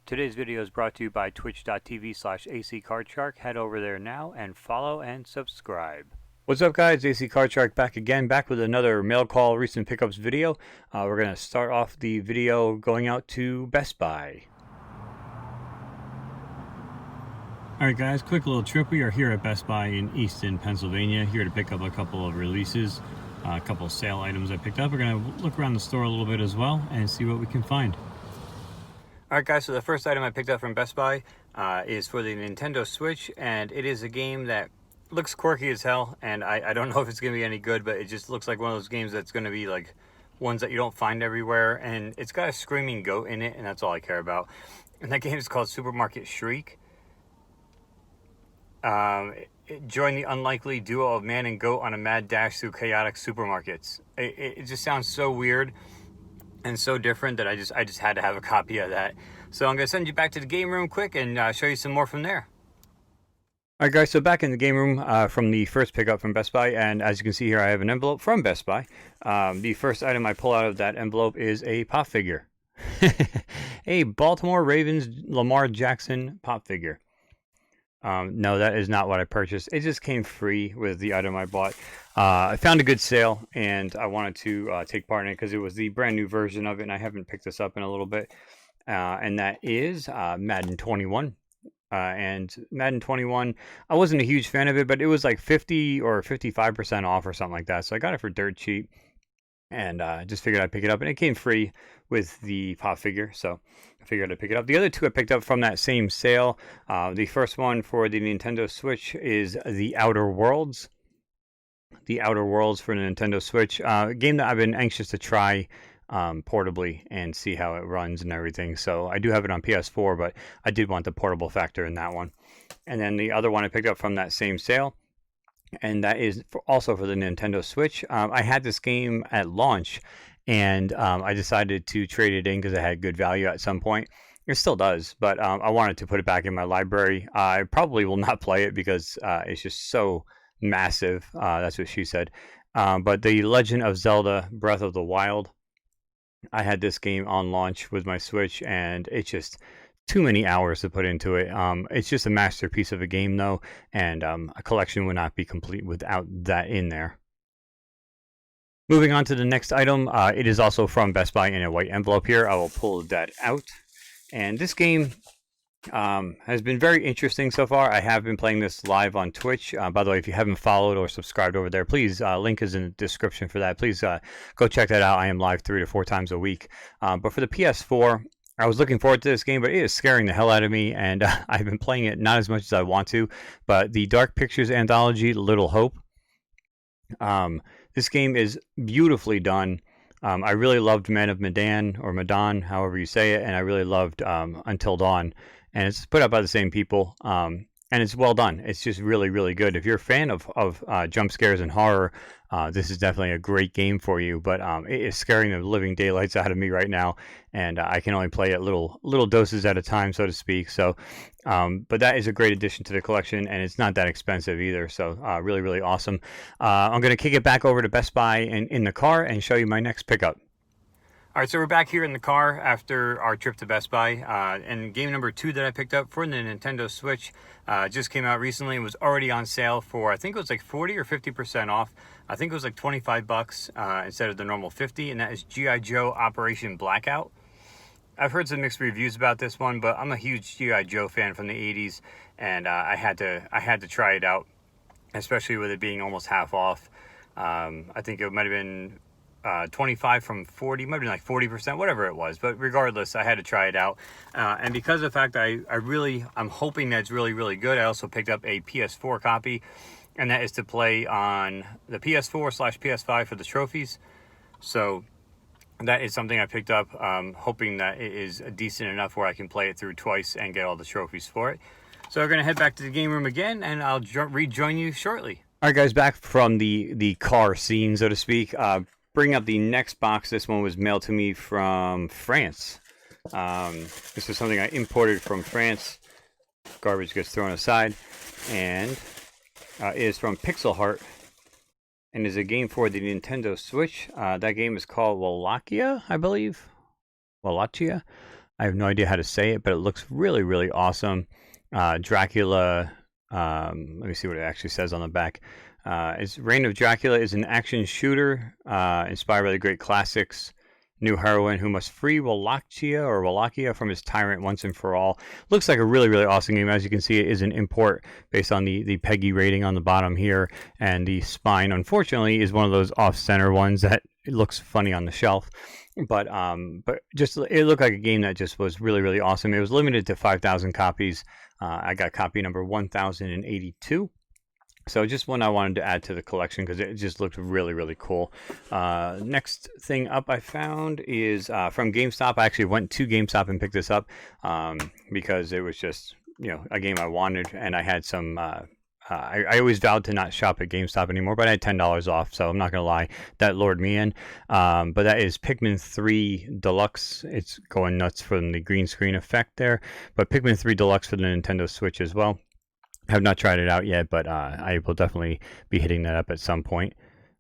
Today's video is brought to you by twitch.tv/ACCardShark. Head over there now and follow and subscribe. What's up, guys? AC Card Shark back again, back with another mail call recent pickups video. We're going to start off the video going out to Best Buy. Alright guys, quick little trip. We are here at Best Buy in Easton, Pennsylvania, here to pick up a couple of releases, a couple of sale items I picked up. We're going to look around the store a little bit as well and see what we can find. Alright guys, so the first item I picked up from Best Buy is for the Nintendo Switch, and it is a game that looks quirky as hell, and I don't know if it's going to be any good, but it just looks like one of those games that's going to be like ones that you don't find everywhere, and it's got a screaming goat in it, and that's all I care about. And that game is called Supermarket Shriek. Join the unlikely duo of man and goat on a mad dash through chaotic supermarkets. It just sounds so weird and so different that I just had to have a copy of that. So I'm going to send you back to the game room quick and show you some more from there. Alright guys, so back in the game room from the first pickup from Best Buy, and as you can see here I have an envelope from Best Buy. The first item I pull out of that envelope is a pop figure. A Baltimore Ravens Lamar Jackson pop figure. No, that is not what I purchased. It just came free with the item I bought. I found a good sale, and I wanted to take part in it because it was the brand new version of it, and I haven't picked this up in a little bit. And that is Madden 21. And Madden 21, I wasn't a huge fan of it, but it was like 50 or 55% off or something like that. So I got it for dirt cheap, and just figured I'd pick it up, and it came free with the pop figure, so I figured I'd pick it up. The other two I picked up from that same sale. The first one for the Nintendo Switch is The Outer Worlds. The Outer Worlds for the Nintendo Switch, a game that I've been anxious to try portably and see how it runs and everything. So I do have it on PS4, but I did want the portable factor in that one. And then the other one I picked up from that same sale, and that is also for the Nintendo Switch. I had this game at launch, and I decided to trade it in because it had good value at some point. It still does, but I wanted to put it back in my library. I probably will not play it because it's just so massive. That's what she said. But The Legend of Zelda Breath of the Wild, I had this game on launch with my Switch, and it's just too many hours to put into it. It's just a masterpiece of a game, though, and a collection would not be complete without that in there. Moving on to the next item, it is also from Best Buy in a white envelope here. I will pull that out. And this game has been very interesting so far. I have been playing this live on Twitch. By the way, if you haven't followed or subscribed over there, please, link is in the description for that. Please go check that out. I am live 3 to 4 times a week. But for the PS4, I was looking forward to this game, but it is scaring the hell out of me, and I've been playing it not as much as I want to. But the Dark Pictures anthology, Little Hope, this game is beautifully done. I really loved Men of Medan, or Medan, however you say it, and I really loved Until Dawn. And it's put out by the same people, and it's well done. It's just really, really good. If you're a fan of jump scares and horror, this is definitely a great game for you. But it is scaring the living daylights out of me right now, and I can only play it little doses at a time, so to speak. So, but that is a great addition to the collection, and it's not that expensive either. So, really, really awesome. I'm going to kick it back over to Best Buy and in the car and show you my next pickup. All right, so we're back here in the car after our trip to Best Buy, and game number 2 that I picked up for the Nintendo Switch just came out recently and was already on sale for, I think it was like 40 or 50% off. I think it was like 25 bucks instead of the normal 50, and that is G.I. Joe Operation Blackout. I've heard some mixed reviews about this one, but I'm a huge G.I. Joe fan from the 80s, and I had to try it out, especially with it being almost half off. I think it might have been 25 from 40, might have been like 40%, whatever it was, but regardless, I had to try it out, and because of the fact I'm hoping that it's really, really good, I also picked up a PS4 copy, and that is to play on the PS4/PS5 for the trophies. So that is something I picked up, hoping that it is decent enough where I can play it through twice and get all the trophies for it. So we're going to head back to the game room again, and I'll rejoin you shortly. All right, guys, back from the car scene, so to speak. Bring up the next box. This one was mailed to me from France. This is something I imported from France. Garbage gets thrown aside. And it is from Pixel Heart, and is a game for the Nintendo Switch. That game is called Wallachia, I believe. Wallachia. I have no idea how to say it, but it looks really, really awesome. Dracula. Let me see what it actually says on the back. It's Reign of Dracula is an action shooter inspired by the great classics. New heroine who must free Wallachia from his tyrant once and for all. Looks like a really, really awesome game. As you can see, it is an import based on the PEGI rating on the bottom here. And the spine, unfortunately, is one of those off-center ones that it looks funny on the shelf. But just it looked like a game that just was really, really awesome. It was limited to 5,000 copies. I got copy number 1082. So just one I wanted to add to the collection because it just looked really, really cool. Next thing up I found is from GameStop. I actually went to GameStop and picked this up because it was just, a game I wanted, and I had some... I always vowed to not shop at GameStop anymore, but I had $10 off, so I'm not going to lie. That lured me in. But that is Pikmin 3 Deluxe. It's going nuts from the green screen effect there. But Pikmin 3 Deluxe for the Nintendo Switch as well. I have not tried it out yet, but I will definitely be hitting that up at some point.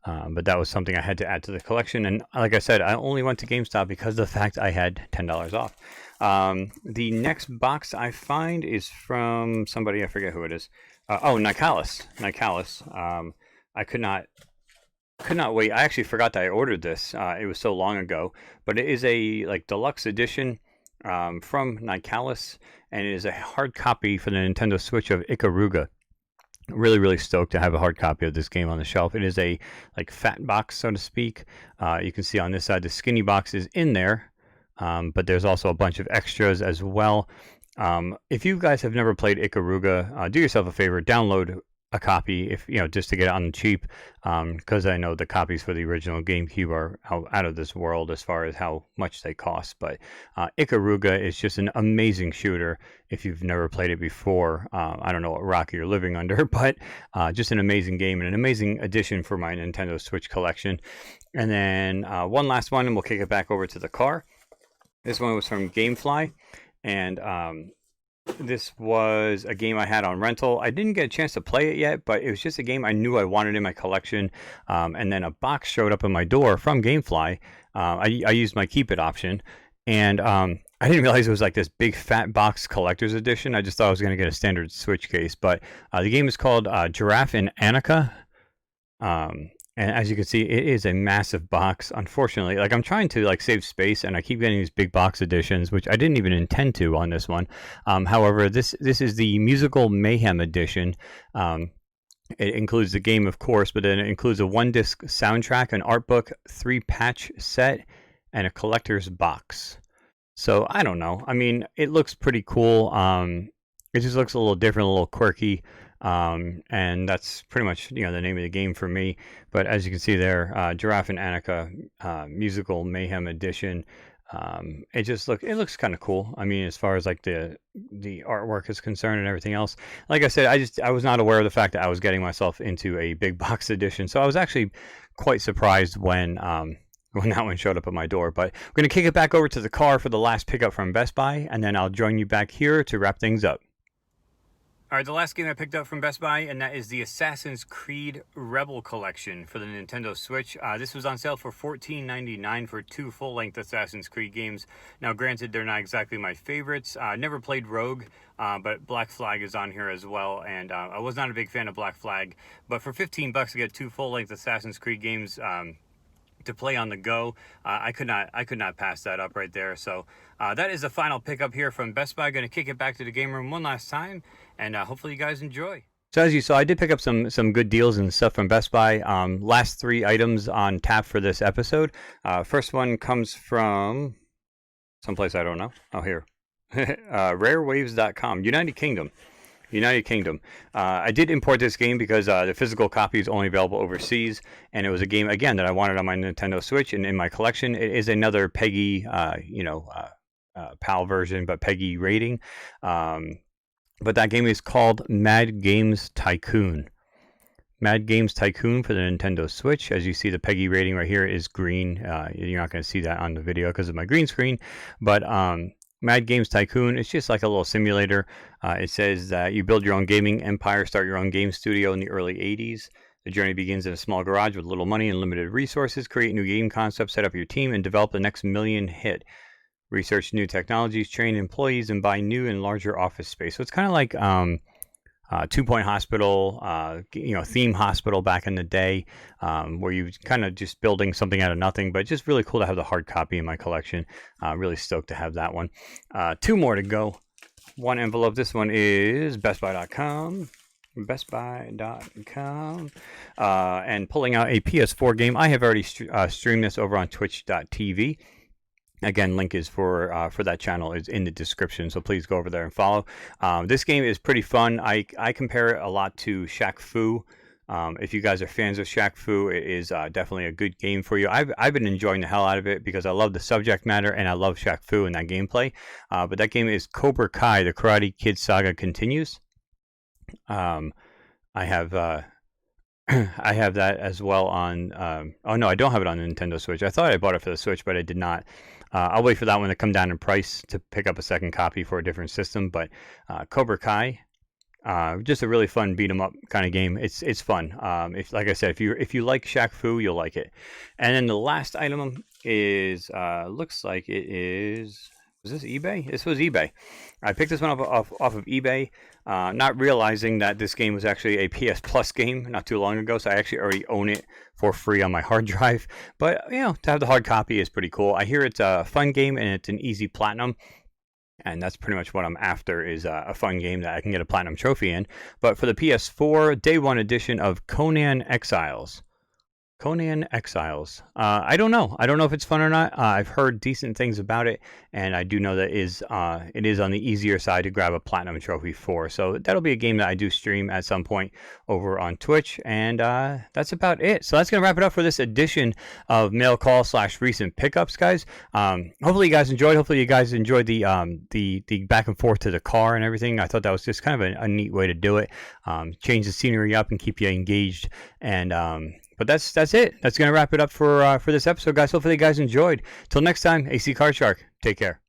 But that was something I had to add to the collection. And like I said, I only went to GameStop because of the fact I had $10 off. The next box I find is from somebody, I forget who it is. Nicalis. I could not wait. I actually forgot that I ordered this. It was so long ago. But it is a deluxe edition from Nicalis, and it is a hard copy for the Nintendo Switch of Ikaruga. Really, really stoked to have a hard copy of this game on the shelf. It is a fat box, so to speak. You can see on this side the skinny box is in there, but there's also a bunch of extras as well. If you guys have never played Ikaruga, do yourself a favor, download a copy, if just to get it on the cheap, because I know the copies for the original GameCube are out of this world as far as how much they cost. But Ikaruga is just an amazing shooter. If you've never played it before, I don't know what rock you're living under, but just an amazing game and an amazing addition for my Nintendo Switch collection. And then one last one, and we'll kick it back over to the car. This one was from GameFly, and this was a game I had on rental. I didn't get a chance to play it yet, but it was just a game I knew I wanted in my collection. And then a box showed up at my door from GameFly. I used my Keep It option, and I didn't realize it was this big fat box collector's edition. I just thought I was going to get a standard Switch case. But the game is called Giraffe and Annika. And as you can see, it is a massive box. Unfortunately, I'm trying to save space, and I keep getting these big box editions, which I didn't even intend to on this one. However, this is the Musical Mayhem edition. It includes the game, of course, but then it includes a 1-disc soundtrack, an art book, 3-patch set, and a collector's box. So I don't know. I mean, it looks pretty cool. It just looks a little different, a little quirky. And that's pretty much the name of the game for me. But as you can see there, Giraffe and Annika Musical Mayhem Edition. It looks kind of cool. I mean, as far as the artwork is concerned and everything else. Like I said, I was not aware of the fact that I was getting myself into a big box edition. So I was actually quite surprised when that one showed up at my door. But we're going to kick it back over to the car for the last pickup from Best Buy, and then I'll join you back here to wrap things up. All right, the last game I picked up from Best Buy, and that is the Assassin's Creed Rebel Collection for the Nintendo Switch. This was on sale for $14.99 for 2 full-length Assassin's Creed games. Now, granted, they're not exactly my favorites. I never played Rogue, but Black Flag is on here as well, and I was not a big fan of Black Flag. But for $15 to get 2 full-length Assassin's Creed games to play on the go, I could not pass that up right there. So that is the final pickup here from Best Buy. Going to kick it back to the game room one last time, and hopefully you guys enjoy. So as you saw, I did pick up some good deals and stuff from Best Buy. Last 3 items on tap for this episode. First one comes from someplace I don't know. Oh, here. Rarewaves.com, United Kingdom. I did import this game because the physical copy is only available overseas, and it was a game, again, that I wanted on my Nintendo Switch and in my collection. It is another PEGI, PAL version, but PEGI rating. But that game is called Mad Games Tycoon. Mad Games Tycoon for the Nintendo Switch. As you see, the PEGI rating right here is green. You're not going to see that on the video because of my green screen, but Mad Games Tycoon, it's just like a little simulator. It says that you build your own gaming empire, start your own game studio in the early 80s. The journey begins in a small garage with little money and limited resources. Create new game concepts, set up your team, and develop the next million hit. research new technologies, train employees, and buy new and larger office space. So it's kind of like 2 Point Hospital, Theme Hospital back in the day, where you kind of just building something out of nothing, but just really cool to have the hard copy in my collection. Really stoked to have that one. 2 more to go. One envelope. This one is bestbuy.com. bestbuy.com, and pulling out a PS4 game. I have already streamed this over on twitch.tv. Again, link is for that channel is in the description, so please go over there and follow. This game is pretty fun. I compare it a lot to Shaq Fu. If you guys are fans of Shaq Fu, it is definitely a good game for you. I've been enjoying the hell out of it because I love the subject matter and I love Shaq Fu and that gameplay. But that game is Cobra Kai, the Karate Kid Saga continues. I have I have that as well on. Oh no, I don't have it on the Nintendo Switch. I thought I bought it for the Switch, but I did not. I'll wait for that one to come down in price to pick up a second copy for a different system. But Cobra Kai, just a really fun beat 'em up kind of game. It's fun. If like I said, if you like Shaq Fu, you'll like it. And then the last item is looks like it is. Was this eBay? This was eBay. I picked this one up off of eBay, not realizing that this game was actually a PS Plus game not too long ago. So I actually already own it for free on my hard drive. But, to have the hard copy is pretty cool. I hear it's a fun game and it's an easy platinum. And that's pretty much what I'm after is a fun game that I can get a platinum trophy in. But for the PS4, Day 1 edition of Conan Exiles. Conan Exiles. I don't know. I don't know if it's fun or not. I've heard decent things about it, and I do know that it is on the easier side to grab a platinum trophy for. So that'll be a game that I do stream at some point over on Twitch, and that's about it. So that's gonna wrap it up for this edition of Mail Call / Recent Pickups, guys. Hopefully you guys enjoyed. Hopefully you guys enjoyed the back and forth to the car and everything. I thought that was just kind of a neat way to do it. Change the scenery up and keep you engaged. And but that's it. That's going to wrap it up for this episode, guys. Hopefully you guys enjoyed. Till next time, AC Card Shark. Take care.